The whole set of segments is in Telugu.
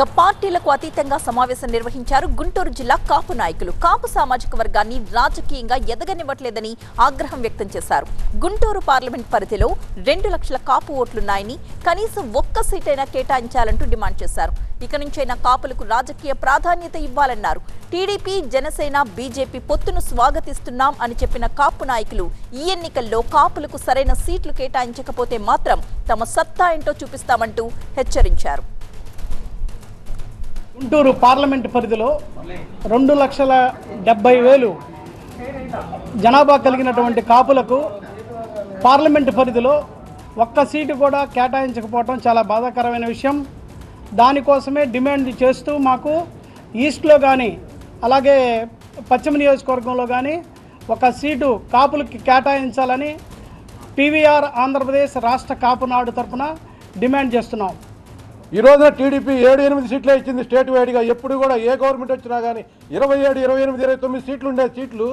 ఇక పార్టీలకు అతీతంగా సమావేశం నిర్వహించారు గుంటూరు జిల్లా కాపు నాయకులు. కాపు సామాజిక వర్గాన్ని రాజకీయంగా ఎదగనివ్వట్లేదని ఆగ్రహం వ్యక్తం చేశారు. గుంటూరు పార్లమెంట్ పరిధిలో 2 లక్షల కాపు ఓట్లున్నాయని కనీసం ఒక్క సీటైనా కేటాయించాలంటూ డిమాండ్ చేశారు. ఇక నుంచైనా కాపులకు రాజకీయ ప్రాధాన్యత ఇవ్వాలన్నారు. టీడీపీ, జనసేన, బీజేపీ పొత్తును స్వాగతిస్తున్నాం అని చెప్పిన కాపు నాయకులు ఈ ఎన్నికల్లో కాపులకు సరైన సీట్లు కేటాయించకపోతే మాత్రం తమ సత్తా ఏంటో చూపిస్తామంటూ హెచ్చరించారు. గుంటూరు పార్లమెంట్ పరిధిలో 2,70,000 జనాభా కలిగినటువంటి కాపులకు పార్లమెంట్ పరిధిలో ఒక్క సీటు కూడా కేటాయించకపోవడం చాలా బాధాకరమైన విషయం. దానికోసమే డిమాండ్ చేస్తూ మాకు ఈస్ట్లో కానీ అలాగే పశ్చిమ నియోజకవర్గంలో కానీ ఒక సీటు కాపులకి కేటాయించాలని పీవీఆర్ ఆంధ్రప్రదేశ్ రాష్ట్ర కాపు నాడు తరఫున డిమాండ్ చేస్తున్నాం. ఈ రోజున టీడీపీ 7-8 సీట్లే ఇచ్చింది స్టేట్ వైడ్గా. ఎప్పుడు కూడా ఏ గవర్నమెంట్ వచ్చినా కానీ 27, 28, 29 సీట్లు ఉండే సీట్లు.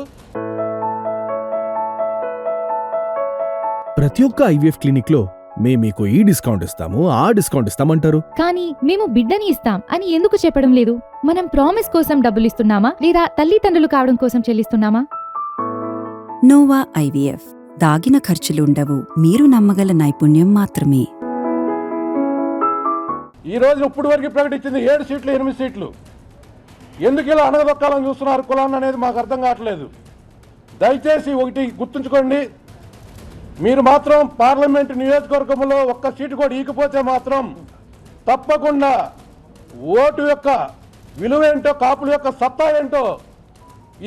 ప్రతి ఒక్క ఐవీఎఫ్ క్లినిక్ లో మేము మీకు ఈ డిస్కౌంట్ ఇస్తాము, ఆ డిస్కౌంట్ ఇస్తామంటారు. కానీ మేము బిడ్డని ఇస్తాం అని ఎందుకు చెప్పడం లేదు? మనం ప్రామిస్ కోసం డబ్బులు ఇస్తున్నామా లేదా తల్లిదండ్రులు కావడం కోసం చెల్లిస్తున్నామా? నోవా ఐవీఎఫ్ దాగిన ఖర్చులుండవు, మీరు నమ్మగల నైపుణ్యం మాత్రమే. ఈ రోజు ఇప్పుడు వరకు ప్రకటించింది 7 సీట్లు, 8 సీట్లు. ఎందుకు ఇలా అనగదొక్కాలని చూస్తున్నారు కులాన్ని అనేది మాకు అర్థం కావట్లేదు. దయచేసి ఒకటి గుర్తుంచుకోండి, మీరు మాత్రం పార్లమెంటు నియోజకవర్గంలో ఒక్క సీటు కూడా ఈకపోతే మాత్రం తప్పకుండా ఓటు యొక్క విలువ ఏంటో, కాపుల యొక్క సత్తా ఏంటో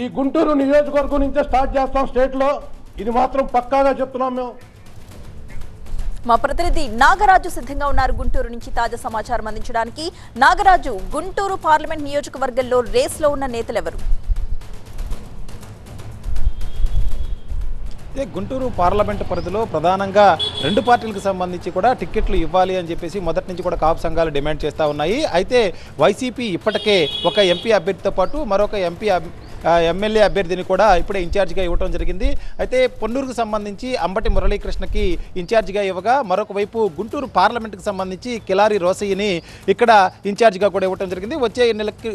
ఈ గుంటూరు నియోజకవర్గం నుంచే స్టార్ట్ చేస్తాం స్టేట్లో. ఇది మాత్రం పక్కాగా చెప్తున్నాం మేము. మా ప్రతినిధి నాగరాజు సిద్ధంగా ఉన్నారు గుంటూరు నుంచి తాజా సమాచారం అందించడానికి. నాగరాజు, గుంటూరు పార్లమెంట్ నియోజకవర్గంలో రేస్లో ఉన్న నేతలెవరు? గుంటూరు పార్లమెంటు పరిధిలో ప్రధానంగా 2 పార్టీలకు సంబంధించి కూడా టిక్కెట్లు ఇవ్వాలి అని చెప్పేసి మొదటి నుంచి కూడా కాపు సంఘాలు డిమాండ్ చేస్తూ ఉన్నాయి. అయితే వైసీపీ ఇప్పటికే ఒక ఎంపీ అభ్యర్థితో పాటు మరొక ఎమ్మెల్యే అభ్యర్థిని కూడా ఇప్పుడే ఇన్ఛార్జిగా ఇవ్వడం జరిగింది. అయితే పొన్నూరుకు సంబంధించి అంబటి మురళీకృష్ణకి ఇన్ఛార్జిగా ఇవ్వగా, మరొక వైపు గుంటూరు పార్లమెంటుకు సంబంధించి కిలారి రోసయ్యని ఇక్కడ ఇన్ఛార్జిగా కూడా ఇవ్వడం జరిగింది. వచ్చే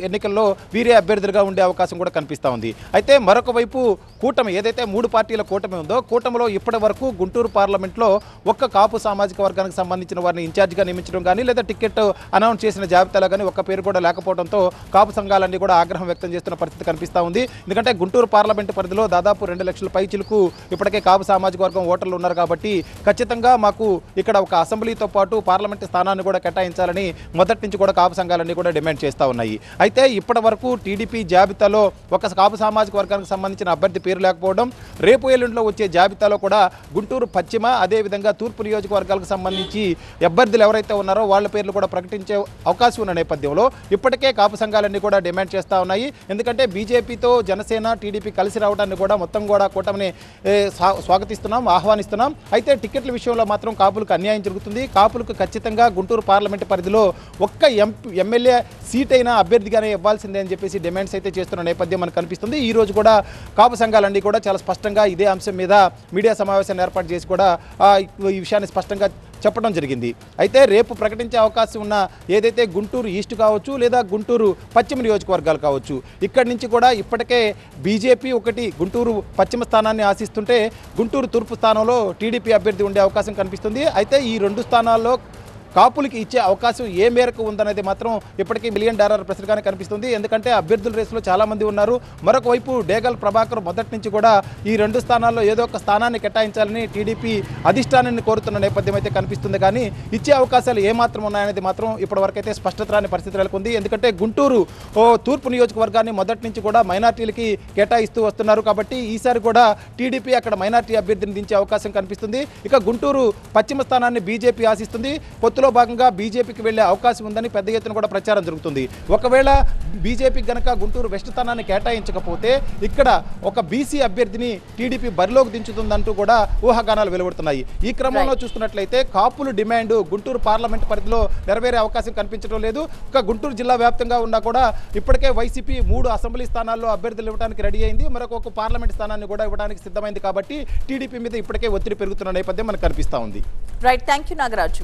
ఎన్నికల్లో వీరే అభ్యర్థులుగా ఉండే అవకాశం కూడా కనిపిస్తూ ఉంది. అయితే మరొక వైపు కూటమి, ఏదైతే 3 పార్టీల కూటమి ఉందో, కూటమిలో ఇప్పటి వరకు గుంటూరు పార్లమెంట్లో ఒక్క కాపు సామాజిక వర్గానికి సంబంధించిన వారిని ఇన్ఛార్జిగా నియమించడం కానీ లేదా టికెట్ అనౌన్స్ చేసిన జాబితాలో కానీ ఒక్క పేరు కూడా లేకపోవడంతో కాపు సంఘాలన్నీ కూడా ఆగ్రహం వ్యక్తం చేస్తున్న పరిస్థితి కనిపిస్తూ ఉంది. ఎందుకంటే గుంటూరు పార్లమెంటు పరిధిలో దాదాపు 2 లక్షల పైచిలకు ఇప్పటికే కాపు సామాజిక వర్గం ఓటర్లు ఉన్నారు కాబట్టి ఖచ్చితంగా మాకు ఇక్కడ ఒక అసెంబ్లీతో పాటు పార్లమెంటు స్థానాన్ని కూడా కేటాయించాలని మొదటి నుంచి కూడా కాపు సంఘాలన్నీ కూడా డిమాండ్ చేస్తూ ఉన్నాయి. అయితే ఇప్పటి వరకు టీడీపీ జాబితాలో ఒక కాపు సామాజిక వర్గానికి సంబంధించిన అభ్యర్థి పేరు లేకపోవడం, రేపు ఎల్లుండిలో వచ్చే జాబితాలో కూడా గుంటూరు పశ్చిమ అదేవిధంగా తూర్పు నియోజకవర్గాలకు సంబంధించి అభ్యర్థులు ఎవరైతే ఉన్నారో వాళ్ళ పేర్లు కూడా ప్రకటించే అవకాశం ఉన్న నేపథ్యంలో ఇప్పటికే కాపు సంఘాలన్నీ కూడా డిమాండ్ చేస్తూ ఉన్నాయి. ఎందుకంటే బీజేపీతో జనసేన, టీడీపీ కలిసి రావడాన్ని కూడా మొత్తం కూడా కూటమిని స్వాగతిస్తున్నాం, ఆహ్వానిస్తున్నాం. అయితే టికెట్ల విషయంలో మాత్రం కాపులకు అన్యాయం జరుగుతుంది. కాపులకు ఖచ్చితంగా గుంటూరు పార్లమెంటు పరిధిలో ఒక్క ఎమ్మెల్యే సీట్ అయినా అభ్యర్థిగానే ఇవ్వాల్సిందే అని చెప్పేసి డిమాండ్స్ అయితే చేస్తున్న నేపథ్యం మనకు కనిపిస్తుంది. ఈ రోజు కూడా కాపు సంఘాలన్నీ కూడా చాలా స్పష్టంగా ఇదే అంశం మీద మీడియా సమావేశాన్ని ఏర్పాటు చేసి కూడా ఈ విషయాన్ని స్పష్టంగా చెప్పడం జరిగింది. అయితే రేపు ప్రకటించే అవకాశం ఉన్న ఏదైతే గుంటూరు ఈస్ట్ కావచ్చు లేదా గుంటూరు పశ్చిమ నియోజకవర్గాలు కావచ్చు, ఇక్కడి నుంచి కూడా ఇప్పటికే బీజేపీ ఒకటి గుంటూరు పశ్చిమ స్థానాన్ని ఆశిస్తుంటే గుంటూరు తూర్పు స్థానంలో టీడీపీ అభ్యర్థి ఉండే అవకాశం కనిపిస్తుంది. అయితే ఈ 2 స్థానాల్లో కాపులకి ఇచ్చే అవకాశం ఏ మేరకు ఉందనేది మాత్రం ఇప్పటికీ $1 మిలియన్ ప్రశ్నగానే కనిపిస్తుంది. ఎందుకంటే అభ్యర్థుల రేసులో చాలామంది ఉన్నారు. మరొక వైపు డేగల్ ప్రభాకర్ మొదటి నుంచి కూడా ఈ 2 స్థానాల్లో ఏదో ఒక స్థానాన్ని కేటాయించాలని టీడీపీ అధిష్టానాన్ని కోరుతున్న నేపథ్యం అయితే కనిపిస్తుంది. కానీ ఇచ్చే అవకాశాలు ఏమాత్రం ఉన్నాయనేది మాత్రం ఇప్పటివరకు అయితే స్పష్టత రాని పరిస్థితి నెలకొంది. ఎందుకంటే గుంటూరు తూర్పు నియోజకవర్గాన్ని మొదటి నుంచి కూడా మైనార్టీలకి కేటాయిస్తూ వస్తున్నారు కాబట్టి ఈసారి కూడా టీడీపీ అక్కడ మైనార్టీ అభ్యర్థిని దించే అవకాశం కనిపిస్తుంది. ఇక గుంటూరు పశ్చిమ స్థానాన్ని బీజేపీ ఆశిస్తుంది. పొత్తులో భాగంగా బీజేపీకి వెళ్లే అవకాశం ఉందని పెద్ద ఎత్తున కూడా ప్రచారం జరుగుతుంది. ఒకవేళ బీజేపీకి గనక గుంటూరు వెస్ట్ స్థానాన్ని కేటాయించకపోతే ఇక్కడ ఒక బీసీ అభ్యర్థిని టీడీపీ బరిలోకి దించుతుందంటూ కూడా ఊహాగానాలు వెలువడుతున్నాయి. ఈ క్రమంలో చూసుకున్నట్లయితే కాపులు డిమాండ్ గుంటూరు పార్లమెంట్ పరిధిలో నెరవేరే అవకాశం కనిపించడం లేదు. ఒక గుంటూరు జిల్లా వ్యాప్తంగా ఉన్నా కూడా ఇప్పటికే వైసీపీ 3 అసెంబ్లీ స్థానాల్లో అభ్యర్థులు ఇవ్వడానికి రెడీ అయింది. మరొక పార్లమెంట్ స్థానాన్ని కూడా ఇవ్వడానికి సిద్ధమైంది. కాబట్టి టీడీపీ మీద ఇప్పటికే ఒత్తిడి పెరుగుతున్న నేపథ్యం మనకు కనిపిస్తూ ఉంది. Right, thank you Nagaraju.